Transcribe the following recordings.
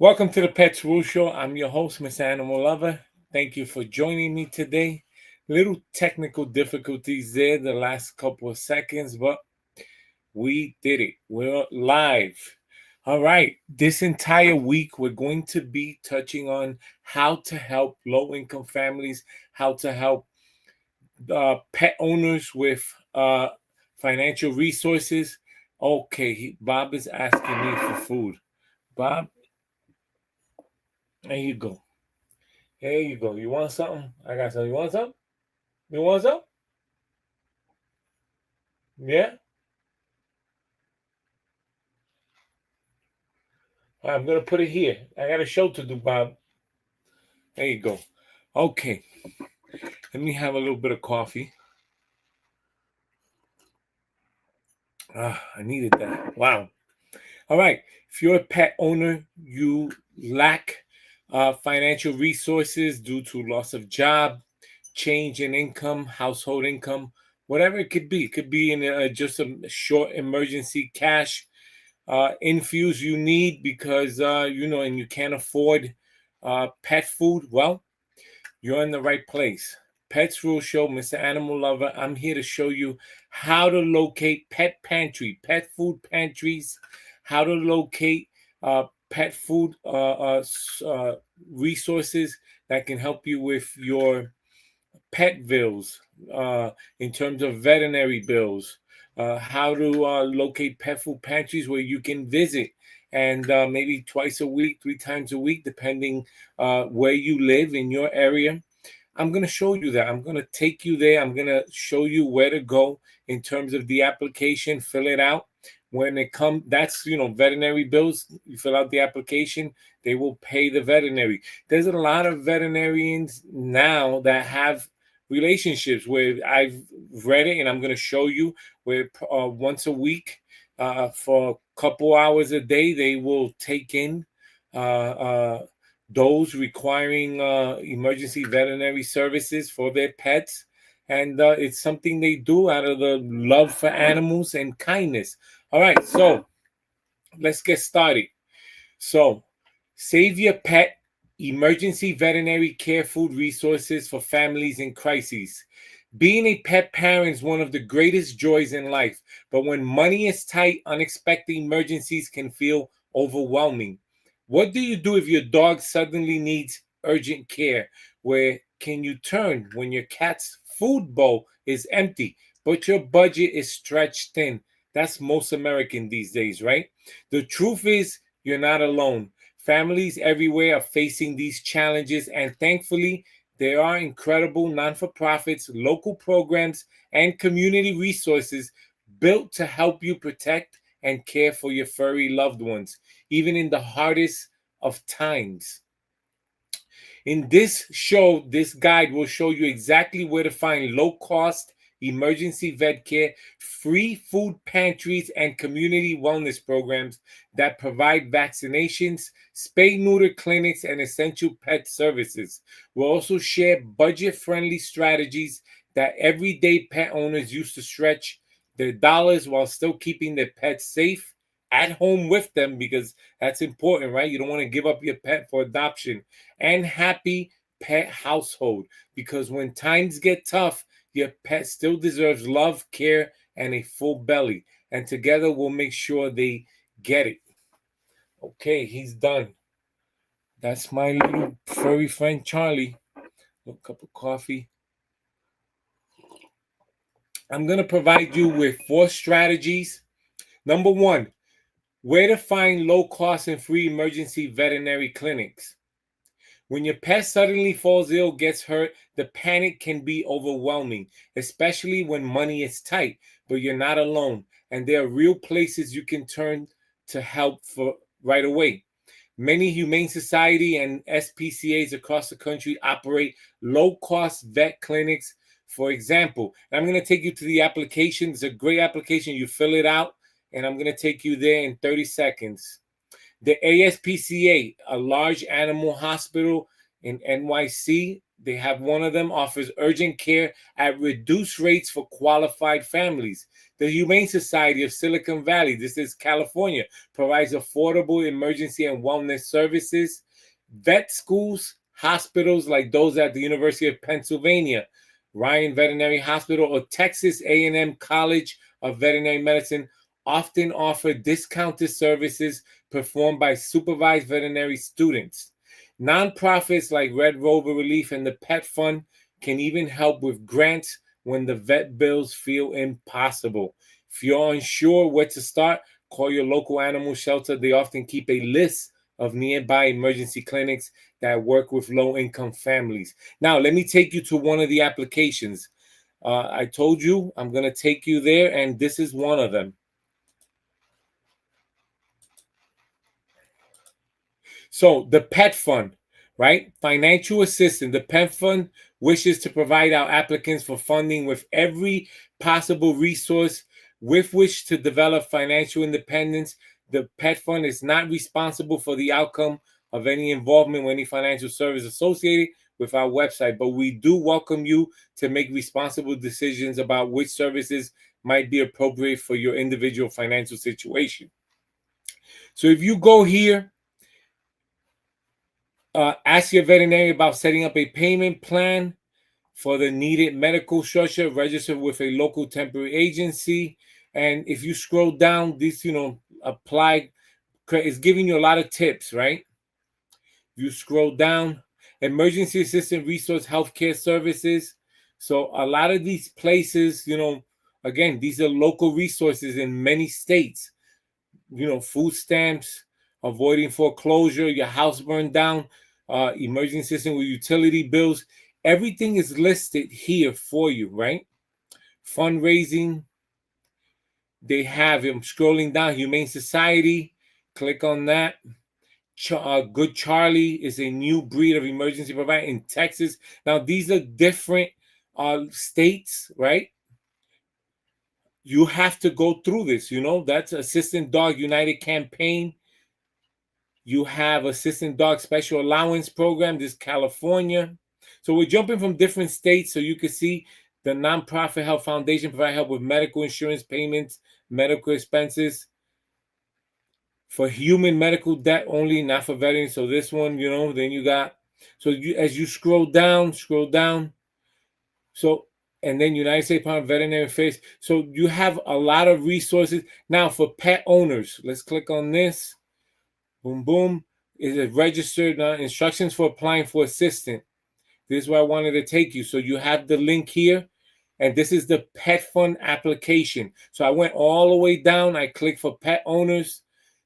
Welcome to the Pets Rule Show. I'm your host, Miss Animal Lover. Thank you for joining me today. Little technical difficulties there the last couple of seconds, but we did it. We're live. All right. This entire week, we're going to be touching on how to help low-income families, how to help pet owners with financial resources. Okay, Bob is asking me for food. Bob, there you go. There you go. You want something? I got something. You want some? You want some? Yeah? I'm going to put it here. I got a show to do, Bob. There you go. Okay. Let me have a little bit of coffee. I needed that. Wow. All right. If you're a pet owner, you lack financial resources due to loss of job, change in income, household income, whatever it could be. It could be in just a short emergency cash infuse you need because and you can't afford pet food. Well, you're in the right place. Pets Rule Show, Mr. Animal Lover. I'm here to show you how to locate pet food pantries, how to locate pet food resources that can help you with your pet bills, in terms of veterinary bills, how to locate pet food pantries where you can visit and maybe twice a week, 3 times a week, depending where you live in your area. I'm going to show you that. I'm going to take you there. I'm going to show you where to go in terms of the application, fill it out. When it comes, that's, veterinary bills. You fill out the application, they will pay the veterinary. There's a lot of veterinarians now that have relationships where I've read it and I'm going to show you where once a week, for a couple hours a day, they will take in those requiring emergency veterinary services for their pets. And it's something they do out of the love for animals and kindness. All right, so let's get started. So, Save Your Pet Emergency Veterinary Care Food Resources for Families in Crises. Being a pet parent is one of the greatest joys in life, but when money is tight, unexpected emergencies can feel overwhelming. What do you do if your dog suddenly needs urgent care? Where can you turn when your cat's food bowl is empty, but your budget is stretched thin? That's most American these days, right? The truth is, you're not alone. Families everywhere are facing these challenges, and thankfully, there are incredible non-for-profits, local programs, and community resources built to help you protect and care for your furry loved ones, even in the hardest of times. In this show, this guide will show you exactly where to find low-cost emergency vet care, free food pantries, and community wellness programs that provide vaccinations, spay neuter clinics, and essential pet services. We'll also share budget-friendly strategies that everyday pet owners use to stretch their dollars while still keeping their pets safe at home with them, because that's important, right? You don't want to give up your pet for adoption. And happy pet household, because when times get tough, your pet still deserves love, care, and a full belly. And together we'll make sure they get it. Okay, he's done. That's my little furry friend Charlie. A cup of coffee. I'm going to provide you with 4 strategies. Number 1, where to find low-cost and free emergency veterinary clinics. When your pet suddenly falls ill, gets hurt, the panic can be overwhelming, especially when money is tight, but you're not alone. And there are real places you can turn to help for right away. Many humane society and SPCAs across the country operate low-cost vet clinics. For example, I'm going to take you to the application. It's a great application. You fill it out, and I'm going to take you there in 30 seconds. The ASPCA, a large animal hospital in NYC, they have one of them, offers urgent care at reduced rates for qualified families. The Humane Society of Silicon Valley, this is California, provides affordable emergency and wellness services. Vet schools, hospitals like those at the University of Pennsylvania, Ryan Veterinary Hospital, or Texas A&M College of Veterinary Medicine often offer discounted services performed by supervised veterinary students. Nonprofits like Red Rover Relief and the Pet Fund can even help with grants when the vet bills feel impossible. If you're unsure where to start, call your local animal shelter. They often keep a list of nearby emergency clinics that work with low-income families. Now, let me take you to one of the applications. I told you I'm going to take you there, and this is one of them. So the Pet Fund, right? Financial assistance. The Pet Fund wishes to provide our applicants for funding with every possible resource with which to develop financial independence. The Pet Fund is not responsible for the outcome of any involvement with any financial service associated with our website, but we do welcome you to make responsible decisions about which services might be appropriate for your individual financial situation. So if you go here, ask your veterinarian about setting up a payment plan for the needed medical structure, register with a local temporary agency. And if you scroll down, this, apply, is giving you a lot of tips, right? You scroll down, emergency assistance resource healthcare services. So a lot of these places, again, these are local resources in many states. Food stamps, avoiding foreclosure, your house burned down, emergency assistance with utility bills. Everything is listed here for you, right? Fundraising. They have, I'm scrolling down, Humane Society. Click on that. Good Charlie is a new breed of emergency provider in Texas. Now, these are different states, right? You have to go through this, that's Assistant Dog United campaign. You have Assistant Dog Special Allowance Program, this California. So we're jumping from different states so you can see the Nonprofit Health Foundation provide help with medical insurance payments, medical expenses for human medical debt only, not for veterans. So this one, then you got, as you scroll down. So, and then United States Department of Veterinary Affairs. So you have a lot of resources. Now for pet owners, let's click on this. Boom, boom. Is it registered instructions for applying for assistance? This is where I wanted to take you. So you have the link here, and this is the Pet Fund application. So I went all the way down. I clicked for pet owners.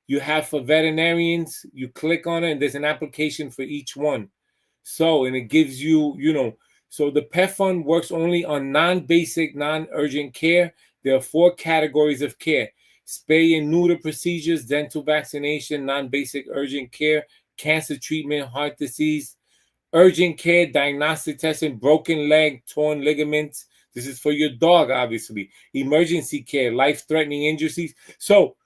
You have for veterinarians. You click on it, and there's an application for each one. So, and it gives you, so the Pet Fund works only on non-basic, non-urgent care. There are 4 categories of care: spay and neuter procedures, dental vaccination, non-basic urgent care, cancer treatment, heart disease, urgent care, diagnostic testing, broken leg, torn ligaments. This is for your dog, obviously. Emergency care, life-threatening injuries. So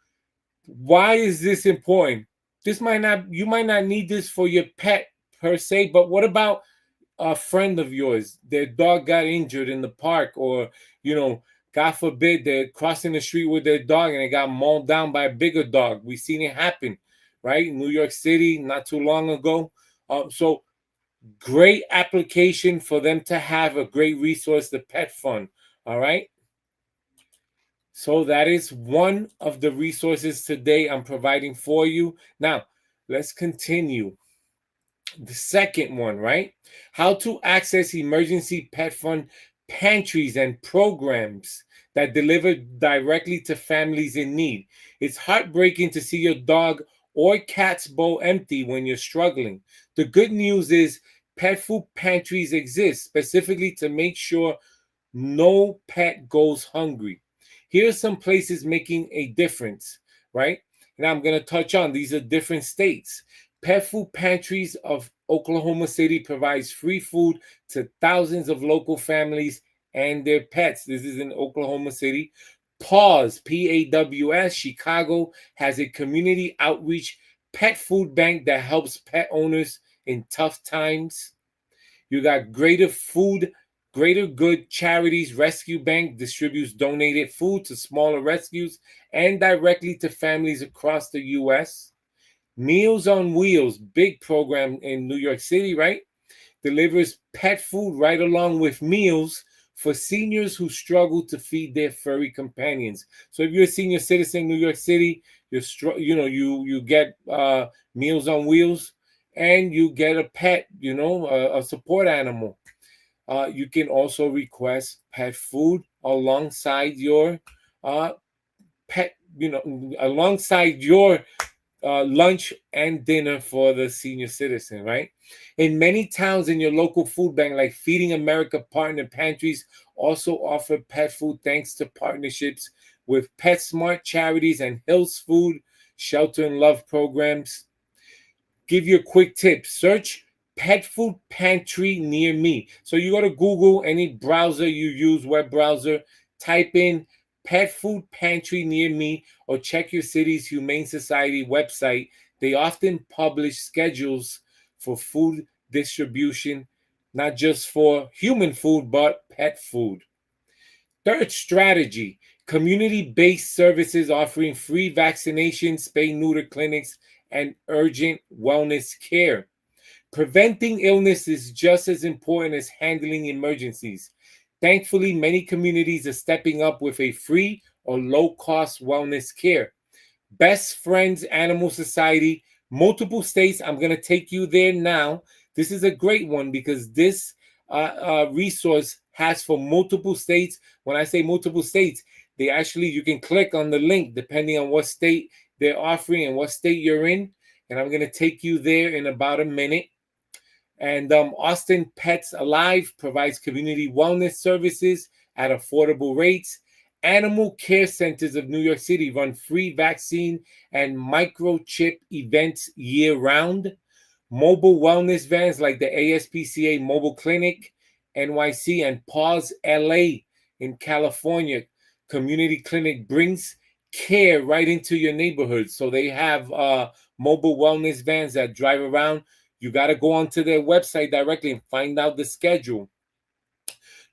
why is this important? You might not need this for your pet per se, but what about a friend of yours? Their dog got injured in the park, or, God forbid, they're crossing the street with their dog and they got mauled down by a bigger dog. We've seen it happen, right? In New York City, not too long ago. So great application for them to have, a great resource, the Pet Fund. All right. So that is one of the resources today I'm providing for you. Now, let's continue. The second one, right? How to access emergency pet fund pantries and programs that deliver directly to families in need. It's heartbreaking to see your dog or cat's bowl empty when you're struggling. The good news is pet food pantries exist specifically to make sure no pet goes hungry. Here are some places making a difference, right? And I'm going to touch on, these are different states. Pet Food Pantries of Oklahoma City provides free food to thousands of local families and their pets. This is in Oklahoma City. PAWS, P-A-W-S, Chicago, has a community outreach pet food bank that helps pet owners in tough times. You got Greater Food Greater Good Charities Rescue Bank distributes donated food to smaller rescues and directly to families across the U.S. Meals on Wheels, big program in New York City, right? Delivers pet food right along with meals for seniors who struggle to feed their furry companions. So if you're a senior citizen in New York City, you get Meals on Wheels, and you get a pet, a support animal. You can also request pet food alongside your uh, pet, alongside your lunch and dinner for the senior citizen, right? In many towns in your local food bank, like Feeding America partner pantries, also offer pet food thanks to partnerships with PetSmart charities and Hills Food Shelter and Love programs. Give you a quick tip: search pet food pantry near me. So you go to Google, any browser you use, web browser, type in pet food pantry near me, or check your city's Humane Society website. They often publish schedules for food distribution, not just for human food, but pet food. Third strategy: community based services offering free vaccinations, spay neuter clinics, and urgent wellness care. Preventing illness is just as important as handling emergencies. Thankfully, many communities are stepping up with a free or low cost wellness care. Best Friends Animal Society, multiple states. I'm going to take you there now. This is a great one because this resource has for multiple states. When I say multiple states, you can click on the link depending on what state they're offering and what state you're in. And I'm going to take you there in about a minute. And Austin Pets Alive provides community wellness services at affordable rates. Animal Care Centers of New York City run free vaccine and microchip events year round. Mobile wellness vans like the ASPCA Mobile Clinic, NYC, and Pause LA in California. Community Clinic brings care right into your neighborhood. So they have mobile wellness vans that drive around. You got to go onto their website directly and find out the schedule.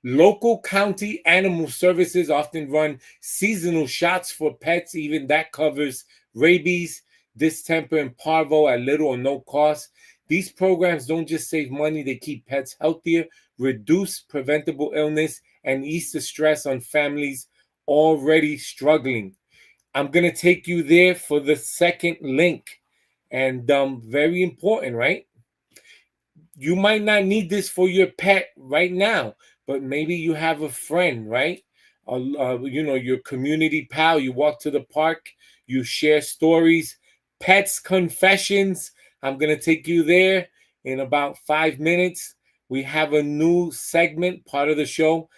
Local county animal services often run seasonal shots for pets. Even that covers rabies, distemper, and parvo at little or no cost. These programs don't just save money, they keep pets healthier, reduce preventable illness, and ease the stress on families already struggling. I'm going to take you there for the second link. And very important, right? You might not need this for your pet right now, but maybe you have a friend, right? Your community pal. You walk to the park, you share stories. Pets Confessions. I'm gonna take you there in about 5 minutes. We have a new segment, part of the show.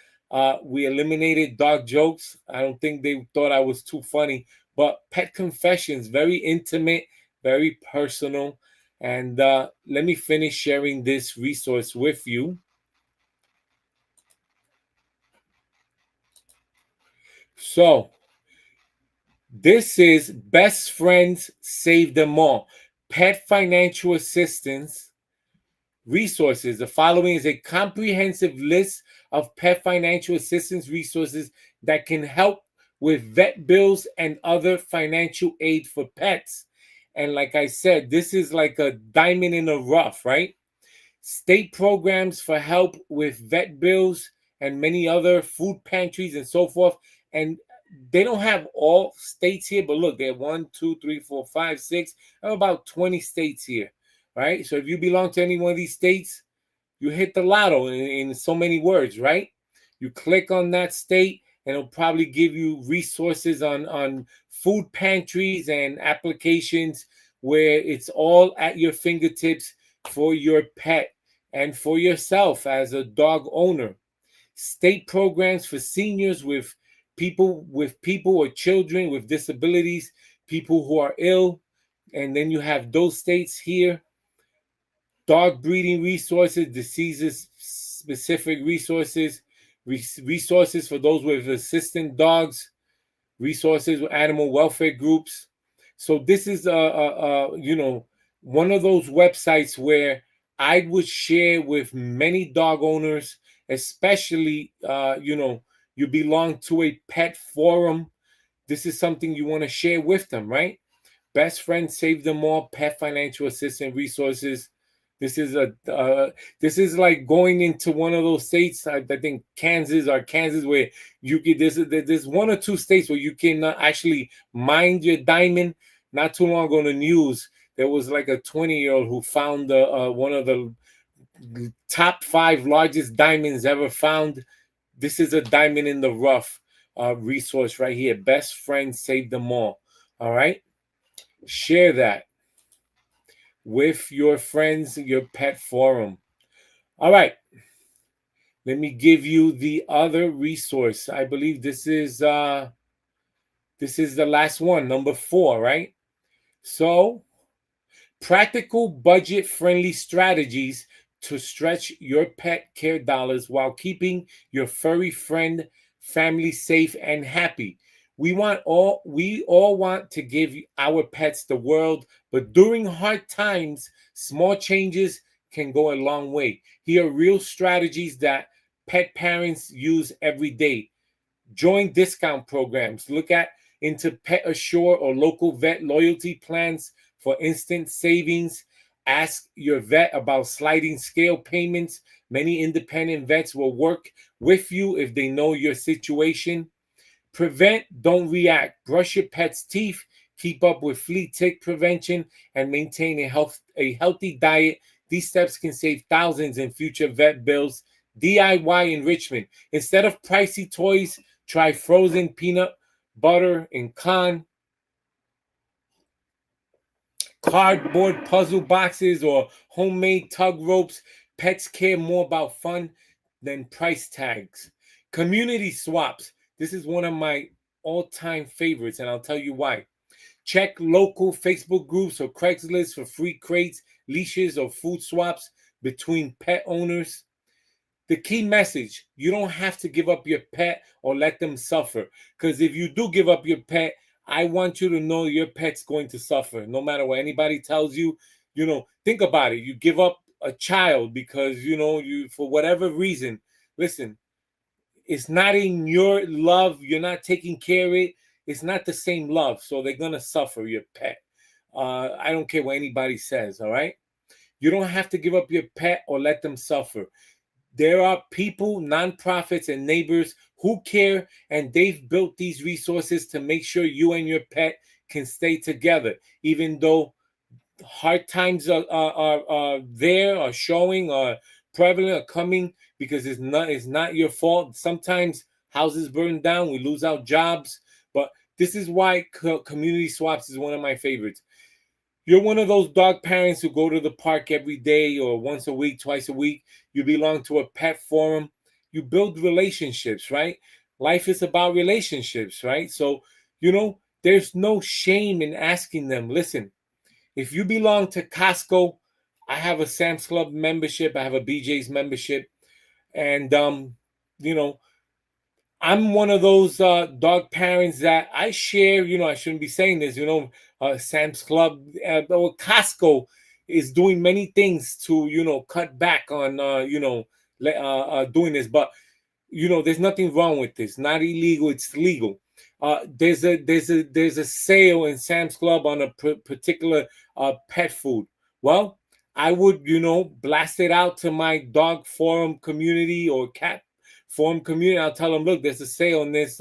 We eliminated dog jokes. I don't think they thought I was too funny, but Pet Confessions, very intimate, very personal. And let me finish sharing this resource with you. So, this is Best Friends Save Them All. Pet financial assistance resources. The following is a comprehensive list of pet financial assistance resources that can help with vet bills and other financial aid for pets. And like I said, this is like a diamond in the rough, right? State programs for help with vet bills and many other food pantries and so forth. And they don't have all states here, but look, they have 1, 2, 3, 4, 5, 6, about 20 states here, right? So if you belong to any one of these states, you hit the lotto in so many words, right? You click on that state, and it'll probably give you resources on food pantries and applications where it's all at your fingertips for your pet and for yourself as a dog owner. State programs for seniors with people or children with disabilities, people who are ill, and then you have those states here. Dog breeding resources, diseases specific resources, resources for those with assistant dogs, resources with animal welfare groups. So this is one of those websites where I would share with many dog owners especially you belong to a pet forum. This is something you want to share with them, right? Best friend save them all. Pet financial assistance resources. This is a this is like going into one of those states. I think Kansas, where you get there's one or two states where you can actually mind your diamond. Not too long ago in the news, there was like a 20-year-old who found one of the top 5 largest diamonds ever found. This is a diamond in the rough resource right here. Best friend save them all. All right. Share that with your friends, your pet forum. All right. Let me give you the other resource. I believe this is the last one, number 4, right? So, practical budget friendly strategies to stretch your pet care dollars while keeping your furry friend family safe and happy. We all want to give our pets the world, but during hard times, small changes can go a long way. Here are real strategies that pet parents use every day. Join discount programs. Look at into Pet Assure or local vet loyalty plans for instant savings. Ask your vet about sliding scale payments. Many independent vets will work with you if they know your situation. Prevent, don't react. Brush your pet's teeth, keep up with flea tick prevention, and maintain a healthy diet. These steps can save thousands in future vet bills. DIY enrichment. Instead of pricey toys, try frozen peanut butter and cardboard puzzle boxes, or homemade tug ropes. Pets care more about fun than price tags. Community swaps. This is one of my all-time favorites, and I'll tell you why. Check local Facebook groups or Craigslist for free crates, leashes, or food swaps between pet owners. The key message: you don't have to give up your pet or let them suffer. Because if you do give up your pet, I want you to know your pet's going to suffer. No matter what anybody tells you, think about it. You give up a child because, you, for whatever reason, listen, it's not in your love. You're not taking care of it. It's not the same love. So they're going to suffer, your pet. I don't care what anybody says, all right? You don't have to give up your pet or let them suffer. There are people, nonprofits, and neighbors who care, and they've built these resources to make sure you and your pet can stay together, even though hard times are there, are showing, are prevalent, are coming, because it's not your fault. Sometimes houses burn down, we lose our jobs, but this is why community swaps is one of my favorites. You're one of those dog parents who go to the park every day or once a week, twice a week. You belong to a pet forum. You build relationships, right? Life is about relationships, right? So, there's no shame in asking them. Listen, if you belong to Costco, I have a Sam's Club membership, I have a BJ's membership, and you know, I'm one of those dog parents that I share. I shouldn't be saying this. Sam's Club or Costco is doing many things to cut back on doing this, but there's nothing wrong with this. Not illegal, it's legal. There's a sale in Sam's Club on a particular pet food. Well, I would blast it out to my dog forum community or cat forum community. I'll tell them, look, there's a sale on this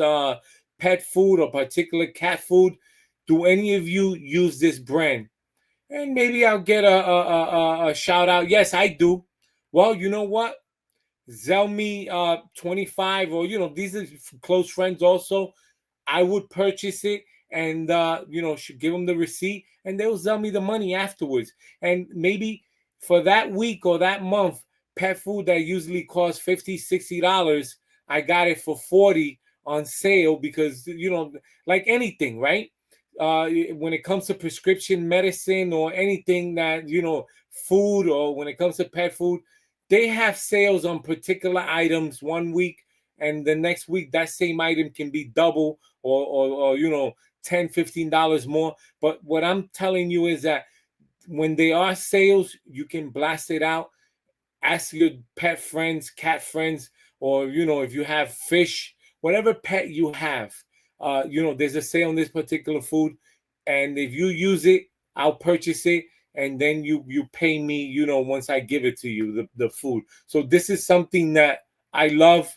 pet food or particular cat food. Do any of you use this brand? And maybe I'll get a shout out. Yes, I do. Well, you know what? Zell me 25, or these are close friends also. I would purchase it and should give them the receipt, and they'll sell me the money afterwards. And maybe for that week or that month, pet food that usually costs $50, $60, I got it for 40 on sale, because like anything, right? When it comes to prescription medicine or anything that food, or when it comes to pet food, they have sales on particular items one week, and the next week that same item can be double, or $10, $15 more. But what I'm telling you is that when there are sales, you can blast it out. Ask your pet friends, cat friends, or if you have fish, whatever pet you have, there's a sale on this particular food, and if you use it, I'll purchase it, and then you pay me, once I give it to you, the food. So this is something that I love,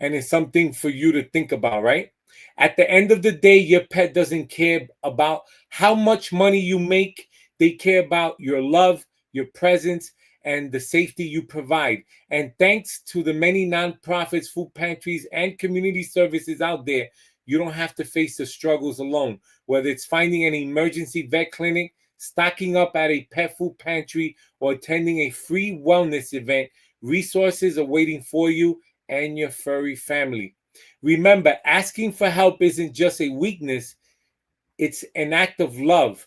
and it's something for you to think about, right? At the end of the day, your pet doesn't care about how much money you make. They care about your love, your presence, and the safety you provide. And thanks to the many nonprofits, food pantries, and community services out there, you don't have to face the struggles alone. Whether it's finding an emergency vet clinic, stocking up at a pet food pantry, or attending a free wellness event, resources are waiting for you and your furry family. Remember, asking for help isn't just a weakness, it's an act of love.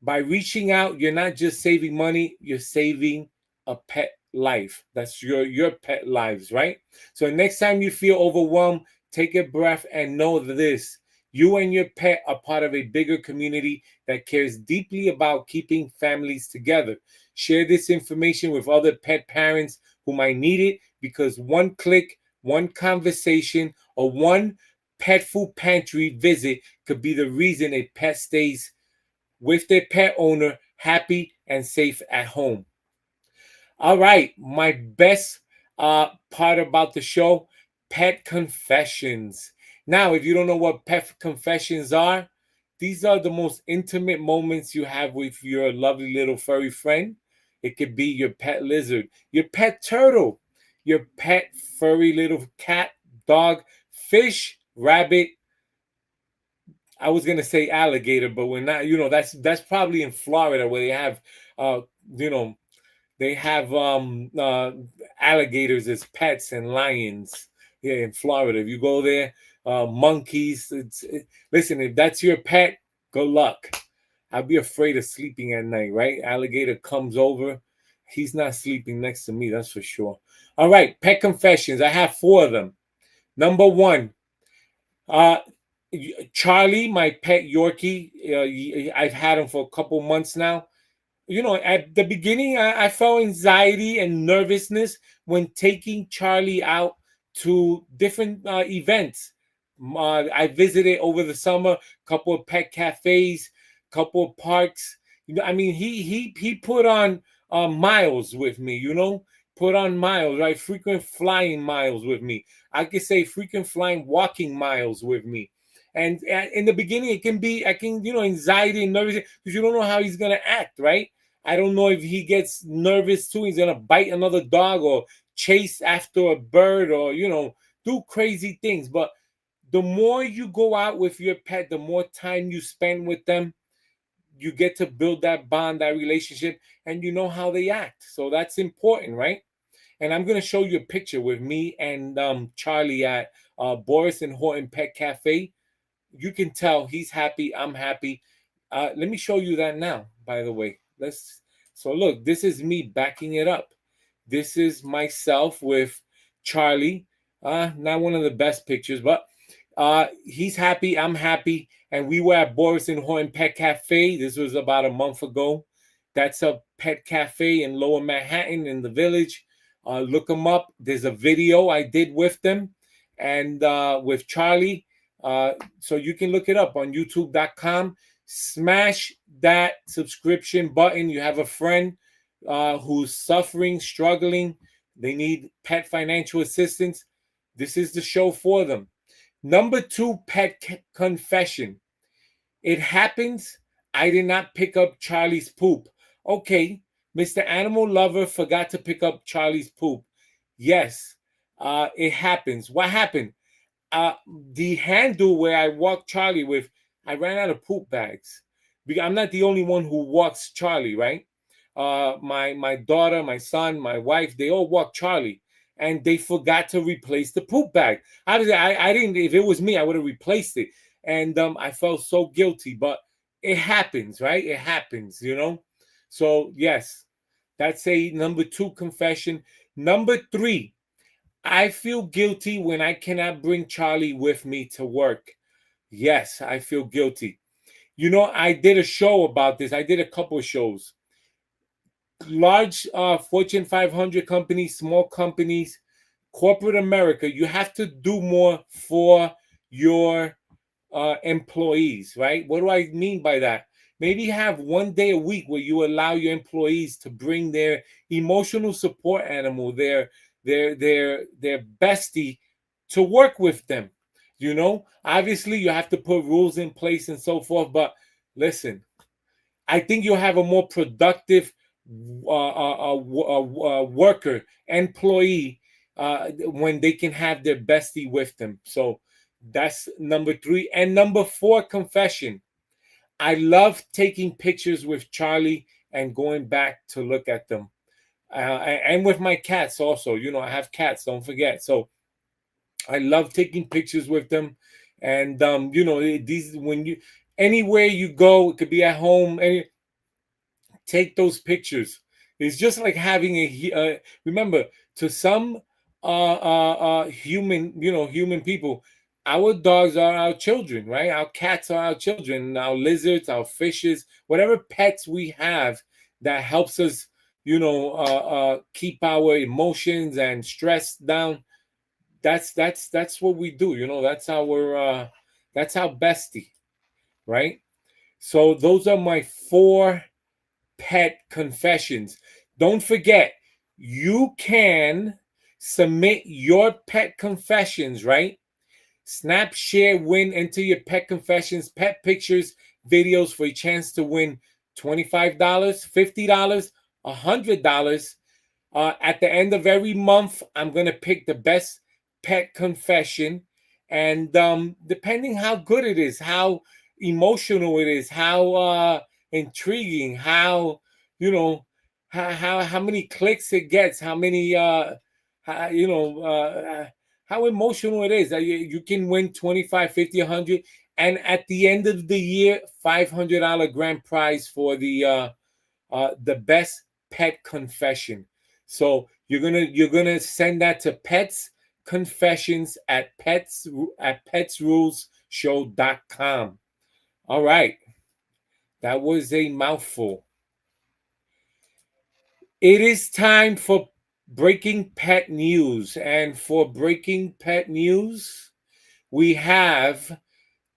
By reaching out, you're not just saving money, you're saving a pet life. That's your pet lives, right? So next time you feel overwhelmed, take a breath and know this. You and your pet are part of a bigger community that cares deeply about keeping families together. Share this information with other pet parents who might need it, because one click, one conversation, or one pet food pantry visit could be the reason a pet stays with their pet owner happy and safe at home. All right, my best part about the show, pet confessions. Now, if you don't know what pet confessions are, these are the most intimate moments you have with your lovely little furry friend. It could be your pet lizard, your pet turtle, your pet furry little cat, dog, fish, rabbit. I was gonna say alligator, but we're not. That's probably in Florida where they have, uh, you know, they have alligators as pets and lions. Yeah, in Florida, if you go there, monkeys. Listen, if that's your pet, good luck. I'd be afraid of sleeping at night, right? Alligator comes over, he's not sleeping next to me, that's for sure. All right, pet confessions. I have 4 of them. Number 1, uh, Charlie, my pet Yorkie. I've had him for a couple months now. At the beginning, I felt anxiety and nervousness when taking Charlie out to different events. I visited over the summer a couple of pet cafes, couple of parks. I mean, he put on miles with me. Put on miles, right? Frequent flying miles with me. I could say frequent flying walking miles with me. And in the beginning, anxiety and nervous because you don't know how he's gonna act, right? I don't know if he gets nervous too. He's gonna bite another dog or chase after a bird or do crazy things. But the more you go out with your pet, the more time you spend with them, you get to build that bond, that relationship, and you know how they act. So that's important, right? And I'm gonna show you a picture with me and Charlie at Boris and Horton Pet Cafe. You can tell he's happy. I'm happy. Let me show you that now. By the way, So look, this is me backing it up. This is myself with Charlie. Not one of the best pictures, but he's happy. I'm happy. And we were at Boris and Horton Pet Cafe. This was about a month ago. That's a pet cafe in Lower Manhattan in the Village. Look them up. There's a video I did with them and with Charlie. So you can look it up on youtube.com. Smash that subscription button. You have a friend who's suffering, struggling. They need pet financial assistance. This is the show for them. Number 2, pet confession. It happens. I did not pick up Charlie's poop. Okay, Mr. Animal Lover forgot to pick up Charlie's poop. Yes, it happens. What happened? uh, the handle where I walk Charlie with, I ran out of poop bags. Because I'm not the only one who walks Charlie, right? My daughter, my son, my wife, they all walk Charlie, and they forgot to replace the poop bag. Obviously, I didn't. If it was me, I would have replaced it, and I felt so guilty. But it happens, right? It happens. So yes, that's a number 2 confession. Number 3. I feel guilty when I cannot bring Charlie with me to work. Yes, I feel guilty. I did a show about this. I did a couple of shows. Large Fortune 500 companies, small companies, corporate America, you have to do more for your employees, right? What do I mean by that? Maybe have one day a week where you allow your employees to bring their emotional support animal, their bestie, to work with them. Obviously you have to put rules in place and so forth, but listen, I think you'll have a more productive worker, employee, when they can have their bestie with them. So that's number 3. And number 4, confession. I love taking pictures with Charlie and going back to look at them. And with my cats also. I have cats, don't forget. So I love taking pictures with them. And, these, when you, anywhere you go, it could be at home, take those pictures. It's just like having remember, to some human people, our dogs are our children, right? Our cats are our children, our lizards, our fishes, whatever pets we have that helps us, keep our emotions and stress down. That's what we do. That's our bestie, right? So those are my 4 pet confessions. Don't forget, you can submit your pet confessions, right? Snap, share, win, enter your pet confessions, pet pictures, videos for a chance to win $25, $50, $100. At the end of every month, I'm going to pick the best pet confession. And depending how good it is, how emotional it is, how intriguing, how, how many clicks it gets, how many, how emotional it is. You can win 25, 50, 100. And at the end of the year, $500 grand prize for the best pet confession. So you're gonna send that to pets confessions at petsrulesshow.com. All right, that was a mouthful. It is time for breaking pet news, and for breaking pet news, we have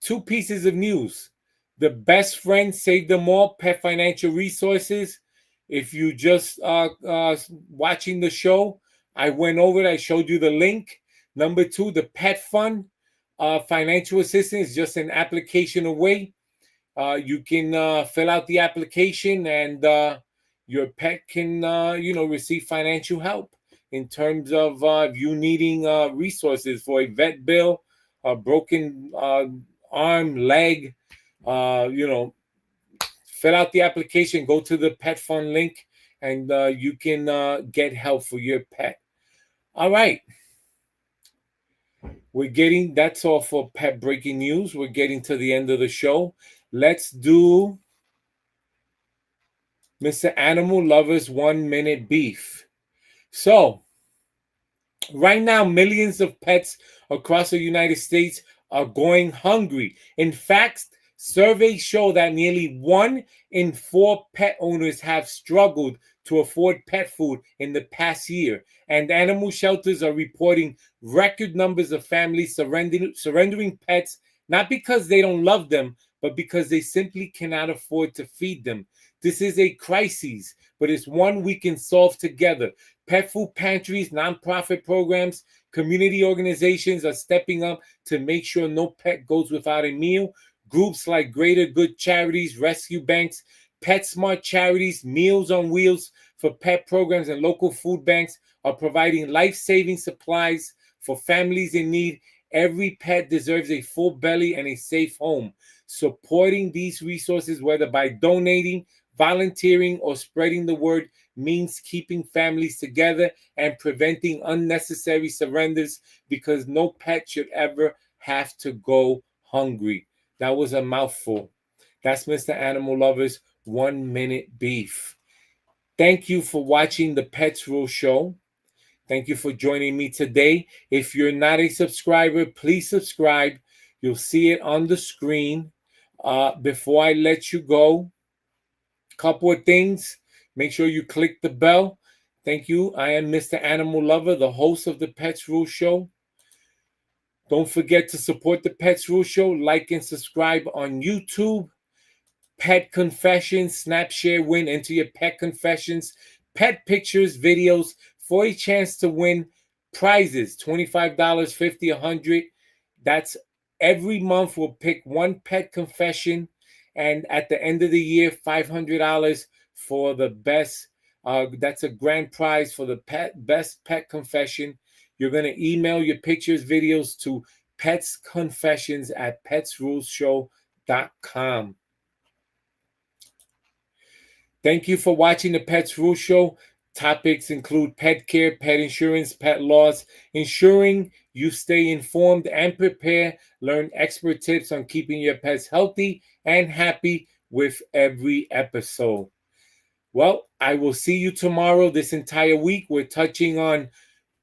2 pieces of news. The best friend saved them all, pet financial resources. If you just watching the show, I went over it. I showed you the link. Number 2, the pet fund, financial assistance, just an application away. You can fill out the application, and your pet can receive financial help in terms of you needing resources for a vet bill, a broken arm, leg. Fill out the application, go to the pet fund link, and you can get help for your pet. All right, that's all for pet breaking news. We're getting to the end of the show. Let's do Mr. Animal Lover's 1-minute beef. So right now, millions of pets across the United States are going hungry. In fact, surveys show that nearly 1 in 4 pet owners have struggled to afford pet food in the past year. And animal shelters are reporting record numbers of families surrendering pets, not because they don't love them, but because they simply cannot afford to feed them. This is a crisis, but it's one we can solve together. Pet food pantries, nonprofit programs, community organizations are stepping up to make sure no pet goes without a meal. Groups like Greater Good Charities, Rescue Banks, PetSmart Charities, Meals on Wheels for pet programs, and local food banks are providing life-saving supplies for families in need. Every pet deserves a full belly and a safe home. Supporting these resources, whether by donating, volunteering, or spreading the word, means keeping families together and preventing unnecessary surrenders, because no pet should ever have to go hungry. That was a mouthful. That's Mr. Animal Lover's 1-minute beef. Thank you for watching the Pets Rule Show. Thank you for joining me today. If you're not a subscriber, please subscribe. You'll see it on the screen. Before I let you go, couple of things. Make sure you click the bell. Thank you. I am Mr. Animal Lover, the host of the Pets Rule Show. Don't forget to support the Pets Rule Show. Like and subscribe on YouTube. Pet confessions, snap, share, win. Enter your pet confessions, pet pictures, videos for a chance to win prizes. $25, 50, 100. That's every month. We'll pick one pet confession, and at the end of the year, $500 for the best. That's a grand prize for the best pet confession. You're going to email your pictures, videos to petsconfessions@petsruleshow.com. Thank you for watching the Pets Rule Show. Topics include pet care, pet insurance, pet laws, ensuring you stay informed and prepare. Learn expert tips on keeping your pets healthy and happy with every episode. Well, I will see you tomorrow. This entire week, we're touching on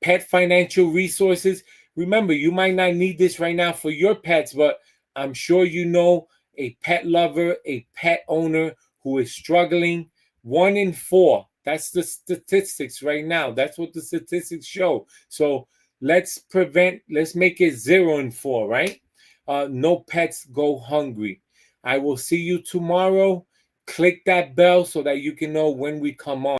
pet financial resources. Remember, you might not need this right now for your pets, but I'm sure you know a pet lover, a pet owner who is struggling. 1 in 4. That's the statistics right now. That's what the statistics show. So let's make it 0 in 4, right? No pets go hungry. I will see you tomorrow. Click that bell so that you can know when we come on.